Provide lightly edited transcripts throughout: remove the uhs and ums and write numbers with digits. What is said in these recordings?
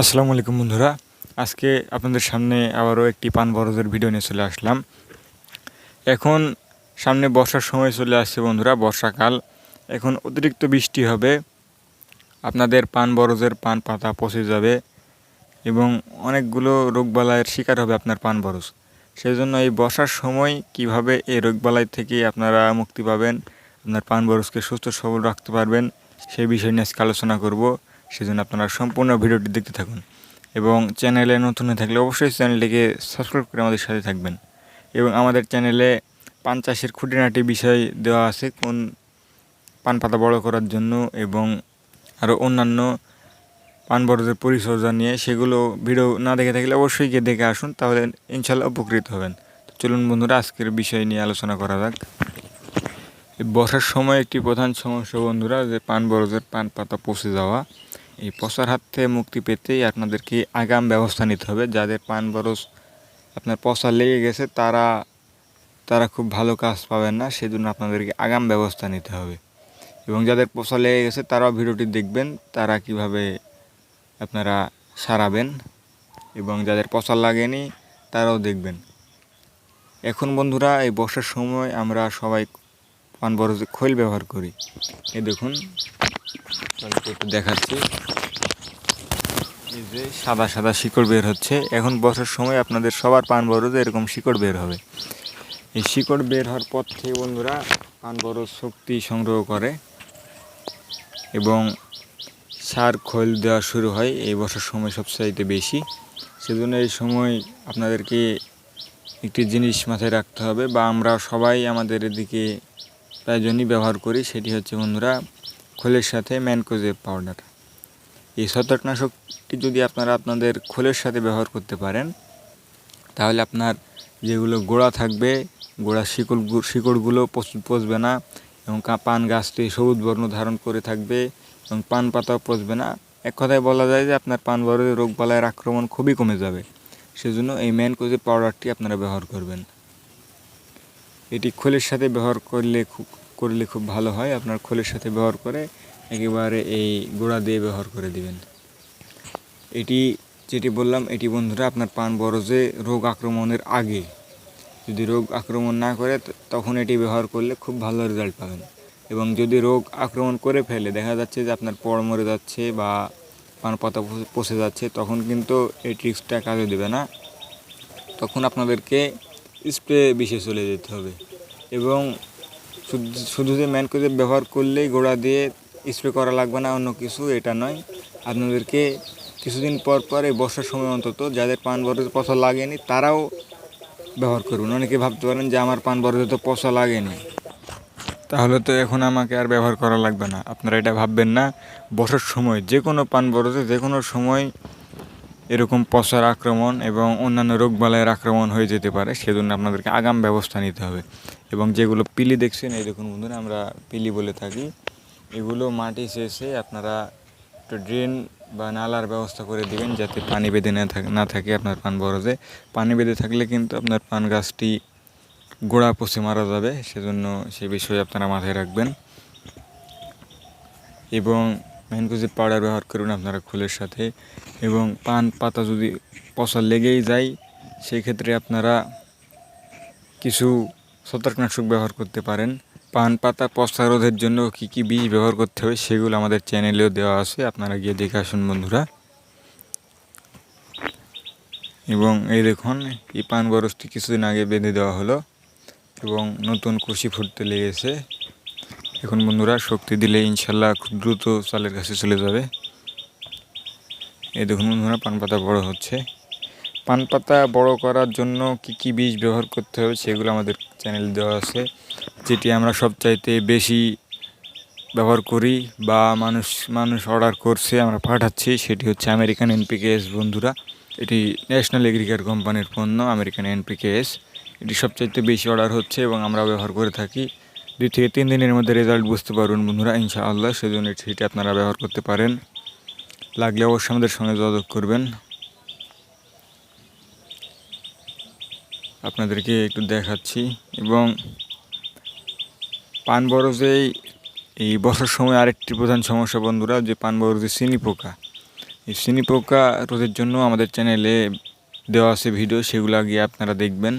আসসালামু আলাইকুম বন্ধুরা, আজকে আপনাদের সামনে আবারও একটি পান বরজের ভিডিও নিয়ে চলে আসলাম। এখন সামনে বর্ষার সময় চলে আসছে বন্ধুরা, বর্ষাকাল। এখন অতিরিক্ত বৃষ্টি হবে, আপনাদের পান বরজের পান পাতা পচে যাবে এবং অনেকগুলো রোগবালাইয়ের শিকার হবে আপনার পান বরজ। সেই জন্য এই বর্ষার সময় কিভাবে এই রোগবালাই থেকে আপনারা মুক্তি পাবেন, আপনার পান বরজকে সুস্থ সবল রাখতে পারবেন, সেই বিষয় নিয়ে আজকে আলোচনা করব। সেজন্য আপনারা সম্পূর্ণ ভিডিওটি দেখতে থাকুন এবং চ্যানেলে নতুন হয়ে থাকলে অবশ্যই চ্যানেলটিকে সাবস্ক্রাইব করে আমাদের সাথে থাকবেন। এবং আমাদের চ্যানেলে পান চাষের খুঁটিনাটি বিষয় দেওয়া আছে, কোন পান পাতা বড় করার জন্য এবং আরও অন্যান্য পান বরজের পরিচর্যা নিয়ে, সেগুলো ভিডিও না দেখে থাকলে অবশ্যই গিয়ে দেখে আসুন, তাহলে ইনশাল্লাহ উপকৃত হবেন। তো চলুন বন্ধুরা, আজকের বিষয় নিয়ে আলোচনা করা যাক। বর্ষার সময় একটি প্রধান সমস্যা বন্ধুরা, যে পান বরজের পান পাতা পচে যাওয়া। এই পচার হাত থেকে মুক্তি পেতেই আপনাদেরকে আগাম ব্যবস্থা নিতে হবে। যাদের পান বরজ আপনার পচা লেগে গেছে তারা খুব ভালো কাজ পাবেন না, সেজন্য আপনাদেরকে আগাম ব্যবস্থা নিতে হবে। এবং যাদের পচা লেগে গেছে তারাও ভিডিওটি দেখবেন, তারা কিভাবে আপনারা সারাবেন। এবং যাদের পচা লাগেনি তারাও দেখবেন। এখন বন্ধুরা, এই বর্ষার সময় আমরা সবাই পান বরজে খৈল ব্যবহার করি। এই দেখুন, দেখাচ্ছি, এই যে সাদা সাদা শিকড় বের হচ্ছে। এখন বর্ষার সময় আপনাদের সবার পান বরজে এরকম শিকড় বের হবে। এই শিকড় বের হওয়ার পর থেকে বন্ধুরা পান বরজ শক্তি সংগ্রহ করে এবং সার খৈল দেওয়া শুরু হয় এই বর্ষার সময় সবচাইতে বেশি। সেজন্য এই সময় আপনাদেরকে একটি জিনিস মাথায় রাখতে হবে, বা আমরা সবাই আমাদের এদিকে প্রায়জনই ব্যবহার করি, সেটি হচ্ছে বন্ধুরা খোলের সাথে ম্যানকোজেব পাউডার। এই ছত্রাকনাশকটি যদি আপনারা আপনাদের খোলের সাথে ব্যবহার করতে পারেন, তাহলে আপনার যেগুলো গোড়া থাকবে, গোড়া শিকড়গুলো পচবে না এবং পান গাছটি সবুজ বর্ণ ধারণ করে থাকবে এবং পান পাতাও পচবে না। এক কথায় বলা যায় যে আপনার পান বরজে রোগবালাইয়ের আক্রমণ খুবই কমে যাবে। সেজন্য এই ম্যানকোজেব পাউডারটি আপনারা ব্যবহার করবেন। এটি খোলের সাথে ব্যবহার করলে খুব ভালো হয়। আপনার খোলের সাথে ব্যবহার করে একেবারে এই গোড়া দিয়ে ব্যবহার করে দিবেন। এটি যেটি বললাম, এটি বন্ধুরা আপনার পান বরজে রোগ আক্রমণের আগে। যদি রোগ আক্রমণ না করে তখন এটি ব্যবহার করলে খুব ভালো রেজাল্ট পাবেন। এবং যদি রোগ আক্রমণ করে ফেলে, দেখা যাচ্ছে যে আপনার পড় মরে যাচ্ছে বা পান পাতা পচে যাচ্ছে, তখন কিন্তু এই ট্রিক্সটা কাজে দেবে না। তখন আপনাদেরকে স্প্রে বিষে চলে যেতে হবে। এবং শুধু যে ম্যানকোজেব ব্যবহার করলেই গোড়া দিয়ে স্প্রে করা লাগবে না, অন্য কিছু এটা নয়। আপনাদেরকে কিছুদিন পর পর এই বর্ষার সময় অন্তত যাদের পান বরজে পচা লাগেনি তারাও ব্যবহার করুন। অনেকে ভাবতে পারেন যে আমার পান বরজে তো পচা লাগেনি, তাহলে তো এখন আমাকে আর ব্যবহার করা লাগবে না। আপনারা এটা ভাববেন না। বর্ষার সময় যে কোনো পান বরজে যে কোনো সময় এরকম পচার আক্রমণ এবং অন্যান্য রোগবালাইয়ের আক্রমণ হয়ে যেতে পারে, সেজন্য আপনাদেরকে আগাম ব্যবস্থা নিতে হবে। এবং যেগুলো পিলি দেখছেন, এই দেখুন বন্ধুরা, আমরা পিলি বলে থাকি, এগুলো মাটি শেষে আপনারা একটা ড্রেন বা নালার ব্যবস্থা করে দিবেন, যাতে পানি বেঁধে না থাকে আপনার পান বরজে। পানি বেঁধে থাকলে কিন্তু আপনার পান গাছটি গোড়া পচে মারা যাবে, সেজন্য সে বিষয়ে আপনারা মাথায় রাখবেন। এবং ম্যানকোজেব পাউডার ব্যবহার করুন আপনারা খোলের সাথে। এবং পান পাতা যদি পচা লেগেই যায়, সেই ক্ষেত্রে আপনারা কিছু ছত্রাকনাশক ব্যবহার করতে পারেন। পান পাতা পচা রোধের জন্য কী কী বীজ ব্যবহার করতে হবে সেগুলো আমাদের চ্যানেলেও দেওয়া আছে, আপনারা গিয়ে দেখে আসুন বন্ধুরা। এবং এই দেখুন, এই পান বরজটি কিছুদিন আগে বেঁধে দেওয়া হলো এবং নতুন কুশি ফুটতে লেগেছে। এখন বন্ধুরা শক্তি দিলে ইনশাল্লাহ খুব দ্রুত চালের কাছে চলে যাবে। এই দেখুন বন্ধুরা, পান পাতা বড় হচ্ছে। পান পাতা বড় করার জন্য কী কী বীজ ব্যবহার করতে হবে সেগুলো আমাদের চ্যানেলে দেওয়া আছে। যেটি আমরা সবচাইতে বেশি ব্যবহার করি বা মানুষ অর্ডার করছে, আমরা পাঠাচ্ছি, সেটি হচ্ছে আমেরিকান এনপিকেএস বন্ধুরা। এটি ন্যাশনাল এগ্রিকালচার কোম্পানির পণ্য আমেরিকান এনপিকেএস। এটি সবচাইতে বেশি অর্ডার হচ্ছে এবং আমরা ব্যবহার করে থাকি। 2 থেকে 3 দিনের মধ্যে রেজাল্ট বুঝতে পারবেন বন্ধুরা ইনশাআল্লাহ। সেজন্য সেটি আপনারা ব্যবহার করতে পারেন। লাগলে অবশ্যই আমাদের সঙ্গে যোগাযোগ করবেন। আপনাদেরকে একটু দেখাচ্ছি। এবং পান বরজে এই বর্ষার সময় আরেকটি প্রধান সমস্যা বন্ধুরা, যে পান বরজে চিনি পোকা। এই চিনি পোকা রোধের জন্য আমাদের চ্যানেলে দেওয়া আছে ভিডিও, সেগুলো গিয়ে আপনারা দেখবেন।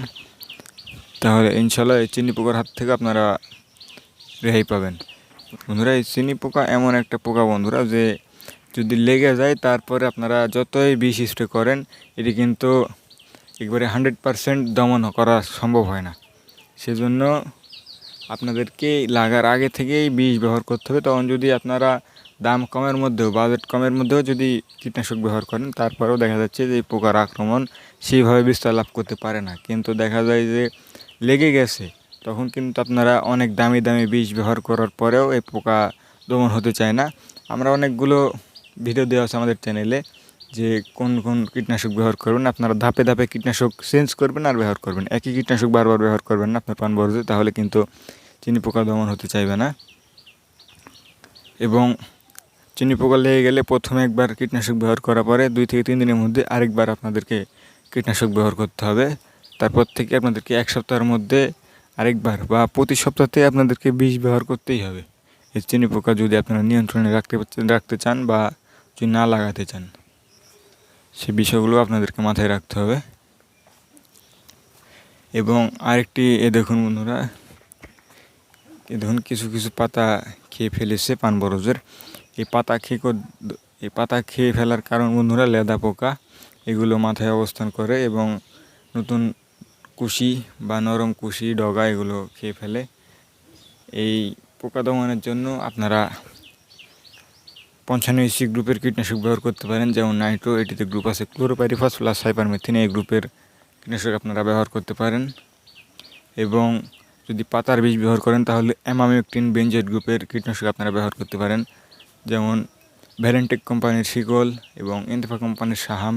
তাহলে ইনশাল্লাহ এই চিনি পোকার হাত থেকে আপনারা রেহাই পাবেন। বন্ধুরা, এই চিনি পোকা এমন একটা পোকা বন্ধুরা, যে যদি লেগে যায় তারপরে আপনারা যতই বিষ স্প্রে করেন এটি কিন্তু একবারে 100% দমন করা সম্ভব হয় না। সেজন্য আপনাদেরকে লাগার আগে থেকেই বিষ ব্যবহার করতে হবে। তখন যদি আপনারা দাম কমের মধ্যেও, বাজেট কমের মধ্যেও যদি কীটনাশক ব্যবহার করেন, তারপরেও দেখা যাচ্ছে যে এই পোকার আক্রমণ সেইভাবে বিস্তার লাভ করতে পারে না। কিন্তু দেখা যায় যে লেগে গেছে, তখন কিন্তু আপনারা অনেক দামি দামি বিষ ব্যবহার করার পরেও এই পোকা দমন হতে চায় না। আমরা অনেকগুলো ভিডিও দেওয়া আছে আমাদের চ্যানেলে, যে কোন কোন কীটনাশক ব্যবহার করবেন। আপনারা ধাপে ধাপে কীটনাশক চেঞ্জ করবেন আর ব্যবহার করবেন। একই কীটনাশক বারবার ব্যবহার করবেন না আপনার পান বরজে, তাহলে কিন্তু চিনি পোকা দমন হতে চাইবে না। এবং চিনি পোকা লেগে গেলে প্রথমে একবার কীটনাশক ব্যবহার করার পরে 2 থেকে 3 দিনের মধ্যে আরেকবার আপনাদেরকে কীটনাশক ব্যবহার করতে হবে। তারপর থেকে আপনাদেরকে 1 সপ্তাহের মধ্যে আরেকবার, বা প্রতি সপ্তাহতে আপনাদেরকে বিষ ব্যবহার করতেই হবে, এই চিনি পোকা যদি আপনারা নিয়ন্ত্রণে রাখতে চান বা যদি না লাগাতে চান। সে বিষয়গুলো আপনাদেরকে মাথায় রাখতে হবে। এবং আরেকটি দেখুন বন্ধুরা, দেখুন কিছু কিছু পাতা খেয়ে ফেলেছে পান বরজের। এই পাতা খেয়ে ফেলার কারণ বন্ধুরা, লেদা পোকা এগুলো মাথায় অবস্থান করে এবং নতুন কুশি বা নরম কুশি ডগা এগুলো খেয়ে ফেলে। এই পোকা দমনের জন্য আপনারা 95 EC গ্রুপের কীটনাশক ব্যবহার করতে পারেন, যেমন নাইট্রো। এটিতে গ্রুপ আছে ক্লোরোপাইরিফাস প্লাস সাইপারমেথ্রিন, এই গ্রুপের কীটনাশক আপনারা ব্যবহার করতে পারেন। এবং যদি পাতার বীজ ব্যবহার করেন তাহলে অ্যামামেকটিন বেনজয়েড গ্রুপের কীটনাশক আপনারা ব্যবহার করতে পারেন, যেমন ভ্যালেন্টেক কোম্পানির শিকল এবং ইন্তেফা কোম্পানির সাহাম,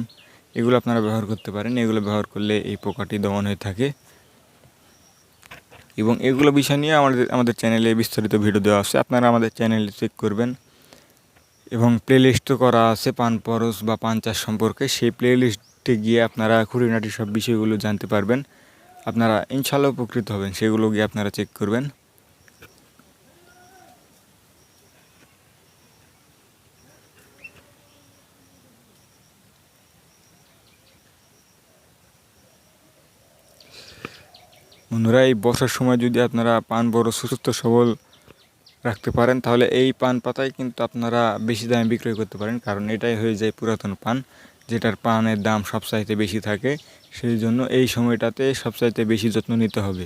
এগুলো আপনারা ব্যবহার করতে পারেন। এগুলো ব্যবহার করলে এই পোকাটি দমন হয়ে থাকে। এবং এগুলো বিষয় নিয়ে আমাদের চ্যানেলে বিস্তারিত ভিডিও দেওয়া আছে, আপনারা আমাদের চ্যানেলে চেক করবেন। এবং প্লেলিস্টও করা আছে পান পরশ বা পান চাষ সম্পর্কে, সেই প্লেলিস্টে গিয়ে আপনারা খুঁটিনাটি সব বিষয়গুলো জানতে পারবেন। আপনারা ইনশাল্লাহ উপকৃত হবেন, সেগুলো গিয়ে আপনারা চেক করবেন। বন্ধুরা, এই বর্ষার সময় যদি আপনারা পান বড় সুস্থ সবল রাখতে পারেন, তাহলে এই পান পাতায় কিন্তু আপনারা বেশি দামে বিক্রয় করতে পারেন, কারণ এটাই হয়ে যায় পুরাতন পান, যেটার পানের দাম সবচাইতে বেশি থাকে। সেই জন্য এই সময়টাতে সবচাইতে বেশি যত্ন নিতে হবে।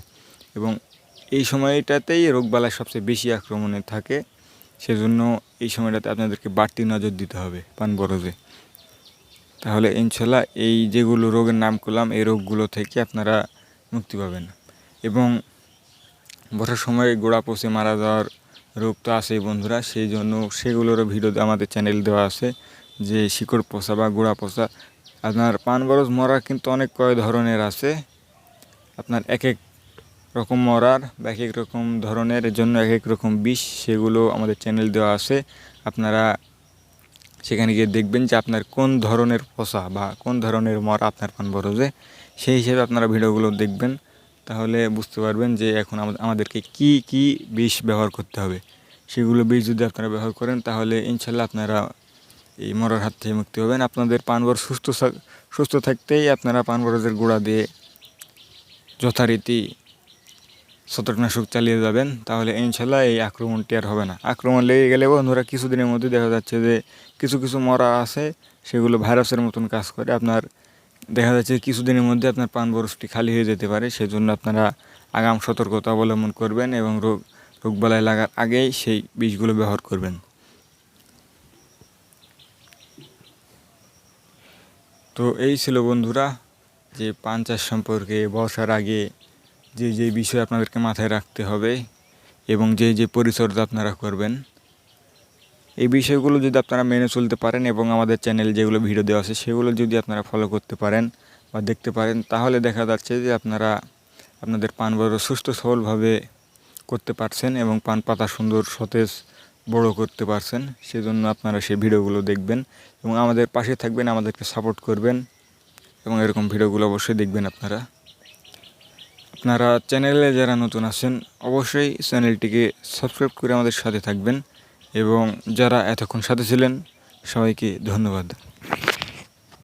এবং এই সময়টাতেই রোগবালাই সবচেয়ে বেশি আক্রমণে থাকে। সেজন্য এই সময়টাতে আপনাদেরকে বাড়তি নজর দিতে হবে পান বরজে। তাহলে ইনশাল্লাহ এই যেগুলো রোগের নাম করলাম, এই রোগগুলো থেকে আপনারা মুক্তি পাবেন। এবং বর্ষার সময় গোড়া পচে মারা যাওয়ার রোগ তো আছেই বন্ধুরা, সেই জন্য সেগুলোরও ভিডিও আমাদের চ্যানেল দেওয়া আছে, যে শিকড় পচা বা গোড়া পচা। আপনার পান বরজ মরা কিন্তু অনেক কয় ধরনের আছে, আপনার এক এক রকম মরার বা এক এক রকম ধরনের জন্য এক এক রকম বিষ, সেগুলো আমাদের চ্যানেল দেওয়া আছে। আপনারা সেখানে গিয়ে দেখবেন যে আপনার কোন ধরনের পচা বা কোন ধরনের মরা আপনার পান বরজে, সেই হিসেবে আপনারা ভিডিওগুলো দেখবেন। তাহলে বুঝতে পারবেন যে এখন আমাদেরকে কি কি বিষ ব্যবহার করতে হবে। সেগুলো বিষ যদি আপনারা ব্যবহার করেন, তাহলে ইনশাল্লাহ আপনারা এই মরার হাত থেকে মুক্তি হবেন। আপনাদের পান বরজ সুস্থ থাকতেই আপনারা পান বরজের গোড়া দিয়ে যথারীতি ছত্রাকনাশক চালিয়ে যাবেন, তাহলে ইনশাল্লাহ এই আক্রমণটি আর হবে না। আক্রমণ লেগে গেলে বন্ধুরা কিছুদিনের মধ্যে দেখা যাচ্ছে যে কিছু কিছু মরা আছে, সেগুলো ভাইরাসের মতন কাজ করে। আপনার দেখা যাচ্ছে কিছুদিনের মধ্যে আপনার পান বরজটি খালি হয়ে যেতে পারে। সেজন্য আপনারা আগাম সতর্কতা অবলম্বন করবেন এবং রোগবালাই লাগার আগেই সেই বিষগুলো ব্যবহার করবেন। তো এই ছিল বন্ধুরা, যে পান চাষ সম্পর্কে বর্ষার আগে যে বিষয় আপনাদেরকে মাথায় রাখতে হবে এবং যে পরিচর্যা আপনারা করবেন, এই বিষয়গুলো যদি আপনারা মেনে চলতে পারেন এবং আমাদের চ্যানেল যেগুলো ভিডিও দেওয়া আছে সেগুলো যদি আপনারা ফলো করতে পারেন বা দেখতে পারেন, তাহলে দেখা যাচ্ছে যে আপনারা আপনাদের পান বরজ সুস্থ সবলভাবে করতে পারছেন এবং পান পাতা সুন্দর সতেজ বড় করতে পারছেন। সেজন্য আপনারা সেই ভিডিওগুলো দেখবেন এবং আমাদের পাশে থাকবেন, আমাদেরকে সাপোর্ট করবেন এবং এরকম ভিডিওগুলো অবশ্যই দেখবেন। আপনারা চ্যানেলে যারা নতুন আছেন অবশ্যই চ্যানেলটিকে সাবস্ক্রাইব করে আমাদের সাথে থাকবেন, এবং যারা এতক্ষণ সাথে ছিলেন সবাইকে ধন্যবাদ।